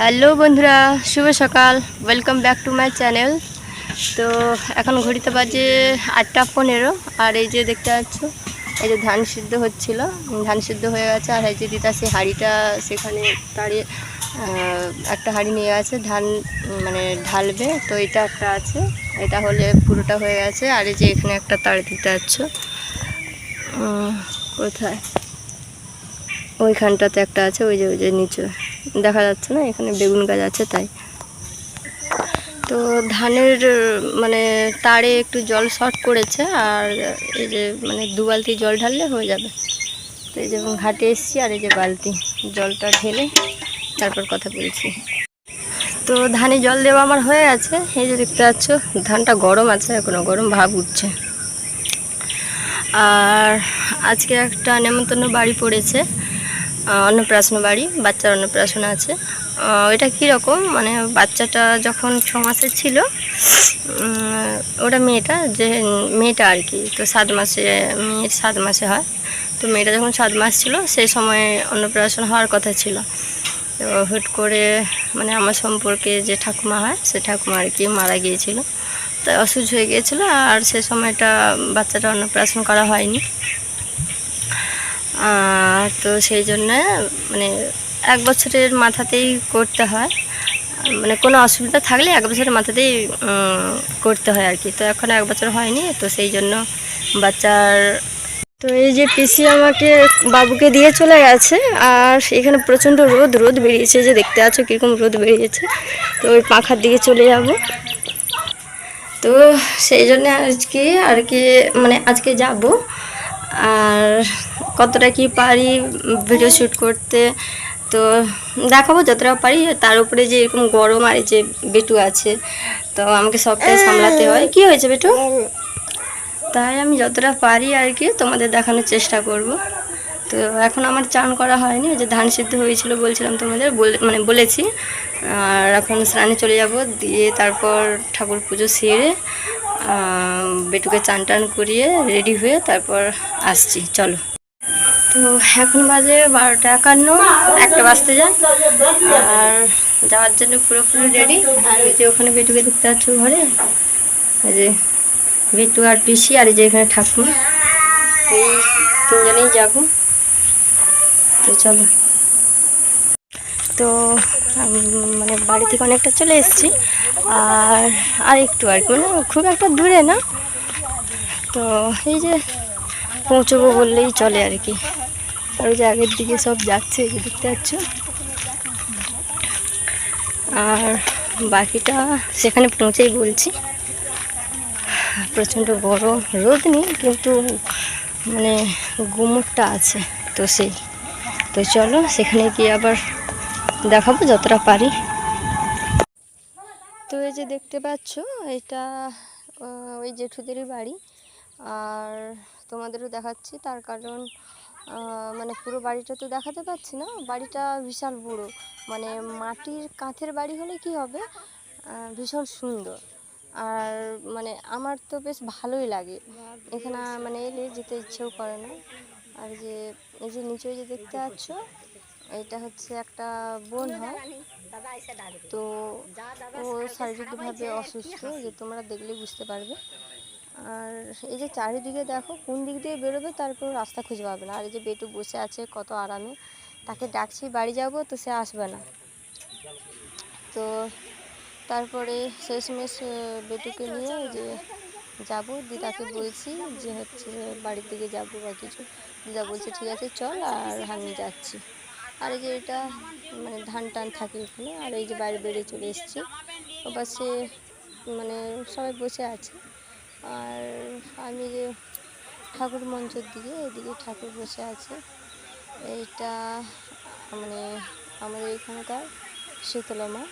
Hello বন্ধুরা, শুভ সকাল। Welcome back to my channel. তো এখন ঘড়িতে বাজে 8:15 আর এই যে দেখতে পাচ্ছ, এই যে ধান সিদ্ধ হচ্ছিল, ধান সিদ্ধ হয়ে গেছে। আর এই যে দিদা সেই হাঁড়িটা সেখানে তাড়িয়ে একটা হাঁড়ি নিয়ে গেছে ধান মানে ঢালবে। তো এটা একটা আছে, এটা হলে পুরোটা হয়ে গেছে। আর এই যে এখানে একটা তাড়ি দিতে পাচ্ছ, কোথায় ওইখানটাতে একটা আছে, ওই যে নিচে দেখা যাচ্ছে না, এখানে বেগুন গাছ আছে তাই। তো ধানের মানে তারে একটু জল শর্ট করেছে, আর এই যে মানে 2 বালতি জল ঢাললে হয়ে যাবে। তো এই যে ঘাটে এসছি, আর এই যে বালতি জলটা ঢেলে তারপর কথা বলছি। তো ধানে জল দেওয়া আমার হয়ে গেছে। এই যে দেখতে পাচ্ছ ধানটা গরম আছে, এখনো গরম ভাব উঠছে। আর আজকে একটা নেমন্তন্ন বাড়ি পড়েছে, অন্নপ্রাশন বাড়ি, বাচ্চার অন্নপ্রাশন আছে। এটা কীরকম, মানে বাচ্চাটা যখন 6 মাসের ছিল, ওটা মেয়েটা আর কি, তো 7 মাসে, মেয়ের 7 মাসে হয়। তো মেয়েটা যখন 7 মাস ছিল সেই সময় অন্নপ্রাশন হওয়ার কথা ছিল। তো হুট করে মানে আমার সম্পর্কে যে ঠাকুমা হয়, সে ঠাকুমা আর কি মারা গিয়েছিল, তাই অসুস্থ হয়ে গিয়েছিলো। আর সে সময়টা বাচ্চাটা অন্নপ্রাশন করা হয়নি। তো সেই জন্য মানে 1 বছরের মাথাতেই করতে হয়, মানে কোনো অসুবিধা থাকলে 1 বছরের মাথাতেই করতে হয় আর কি। তো এখন 1 বছর হয়নি, তো সেই জন্য বাচ্চার। তো এই যে পিসি আমাকে বাবুকে দিয়ে চলে গেছে। আর এখানে প্রচণ্ড রোদ বেরিয়েছে, যে দেখতে আছো কীরকম রোদ বেরিয়েছে। তো ওই পাখার দিকে চলে যাব। তো সেই জন্য আজকে আর কি মানে আজকে যাব। আর কতটা কি পারি ভিডিও শ্যুট করতে, তো দেখাবো যতটা পারি। তার উপরে যে এরকম গরম, আর এই যে বেটু আছে, তো আমাকে সবটাই সামলাতে হয়। কি হয়েছে বেটু? তাই আমি যতটা পারি আর কি তোমাদের দেখানোর চেষ্টা করব। তো এখন আমার চান করা হয়নি, যে ধান সিদ্ধ হয়েছিল বলছিলাম তোমাদের, বলেছি। আর এখন স্নানে চলে যাব, দিয়ে তারপর ঠাকুর পুজো সেরে বেটুকে চান টান করিয়ে রেডি হয়ে তারপর আসছি। চলো। তো এখন বাজে 12:51, 1টা বাজতে যায়। আর যাওয়ার জন্য পুরোপুরি রেডি। আর ওই যে ওখানে বেটুকে দেখতে পাচ্ছ ঘরে, এই যে বেটু আর পিসি, আর এই যে এখানে ঠাকুমা, এই 3জনেই যাব। তো চলো। তো মানে বাড়ি থেকে অনেকটা চলে এসেছি, আর একটু আর কি, মানে খুব একটা দূরে না। তো এই যে পৌঁছবো বললেই চলে আর কি। আর ওই যে আগের দিকে সব যাচ্ছে, এই যে দেখতে পাচ্ছ। আর বাকিটা সেখানে পৌঁছেই বলছি। প্রচণ্ড গরম, রোদ নেই কিন্তু মানে গুমোটটা আছে, তো তো চলো সেখানে গিয়ে আবার দেখাবো যতটা পারি। তো এই যে দেখতে পাচ্ছ, এটা ওই জেঠুদেরই বাড়ি। আর তোমাদেরও দেখাচ্ছি, তার কারণ মানে পুরো বাড়িটা তো দেখাতে পাচ্ছি না। বাড়িটা বিশাল বড়, মানে মাটির কাঁথের বাড়ি হলে কি হবে, ভীষণ সুন্দর। আর মানে আমার তো বেশ ভালোই লাগে এখানে, মানে এলে যেতে ইচ্ছেও করে না। আর যে এই যে নিচে যে দেখতে পাচ্ছ, এটা হচ্ছে একটা বোন হয়, তো ও শারীরিকভাবে অসুস্থ, যে তোমরা দেখলেই বুঝতে পারবে। আর এই যে চারিদিকে দেখো, কোন দিক দিয়ে বেরোবে তার কোনো রাস্তা খুঁজে পাবে না। আর এই যে বেটু বসে আছে কত আরামে, তাকে ডাকছি বাড়ি যাব, তো সে আসবে না। তো তারপরে শেষমেশ বেটুকে নিয়ে যে যাব, দিদাকে বলছি যে হচ্ছে বাড়ির দিকে যাব বা কিছু। দিদা বলছে ঠিক আছে চল, আর আমি যাচ্ছি। আর এই যে এটা মানে ধান টান থাকে এখানে। আর এই যে বাইরে বেরিয়ে চলে এসেছি, ও পাশে মানে সবাই বসে আছে। আর আমি যে ঠাকুর মঞ্চের দিকে, এদিকে ঠাকুর বসে আছে। এইটা মানে আমাদের এখানকার শীতলা মা,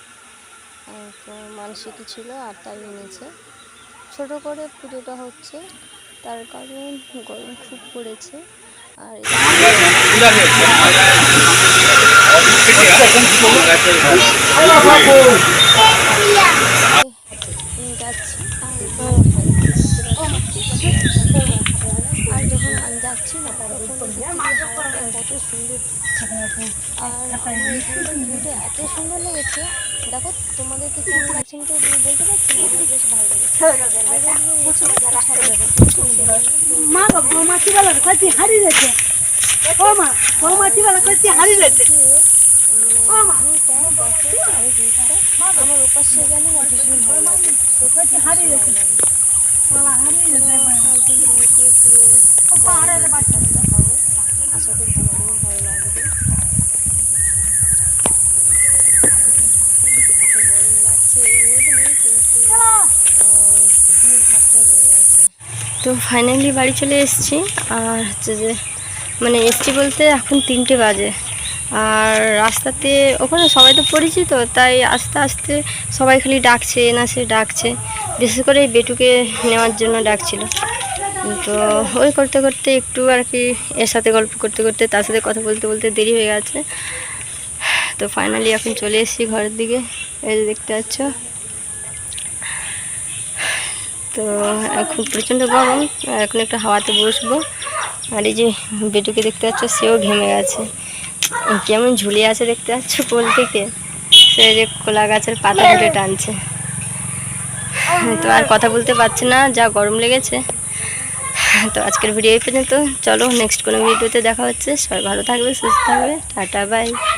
তো মানসিকই ছিল আর তাই এনেছে। ছোটো করে পুজোটা হচ্ছে, তার কারণ গরম খুব পড়েছে। আর যাচ্ছি, আর যখন যাচ্ছি না তখন হাওয়াটা কত সুন্দর, আর আমার এখানকার ভিউটা এত সুন্দর লেগেছে। দেখো তোমাদেরকে কেমন লাগছে আমি তো বলতে পারছি না, আমার বেশ ভালো লেগেছে। আর রোদ বেরিয়েছে, একটু ছাদে মা বাবা মাছি বলা কইছি হারি রেছে ও মা ও মাছি বলা কইছি হারি রেছে ভিউটা দেখো, চারিদিকটা আমার ওপাশে গেলে না ভীষণ ভালো লাগে, সত্যি হারি ভীষণ রেছে ভালো লাগে। বলা হারি রেছে একদিন তোমাদেরকে পুরো জায়গাটা দেখাবো, আশা করি তোমাদেরও ভালো লাগবে। এত গরম লাগছে, রোদ নেই কিন্তু দিন ভাবটা রয়ে গেছে। তো ফাইনালি বাড়ি চলে এসেছি, আর হচ্ছে যে মানে এসছি বলতে এখন 3টে বাজে, আর রাস্তাতে ওখানে সবাই তো পরিচিত, তাই আস্তে আস্তে সবাই খালি ডাকছে না, সে ডাকছে, বিশেষ করে এই বেটুকে নেওয়ার জন্য ডাকছিল। তো ওই করতে করতে একটু আর কি এর সাথে গল্প করতে করতে তার সাথে কথা বলতে বলতে দেরি হয়ে গেছে। তো ফাইনালি এখন চলে এসেছি ঘরের দিকে, এই যে দেখতে পাচ্ছ। তো এখন প্রচণ্ড গরম, এখন একটু হাওয়াতে বসবো। আর এই যে বেটুকে দেখতে পাচ্ছ, সেও ঘেমে গেছে, কেমন ঝুলিয়ে আছে দেখতে পাচ্ছ কোল থেকে, সে যে কোলা গাছের পাতা ধরে টানছে। তো আর কথা বলতে পারছে না, যা গরম লেগেছে। তো আজকের ভিডিও এই পর্যন্ত, চলো নেক্সট কোনো ভিডিওতে দেখা হচ্ছে। সবাই ভালো থাকবে, সুস্থ থাকবে, টাটা বাই।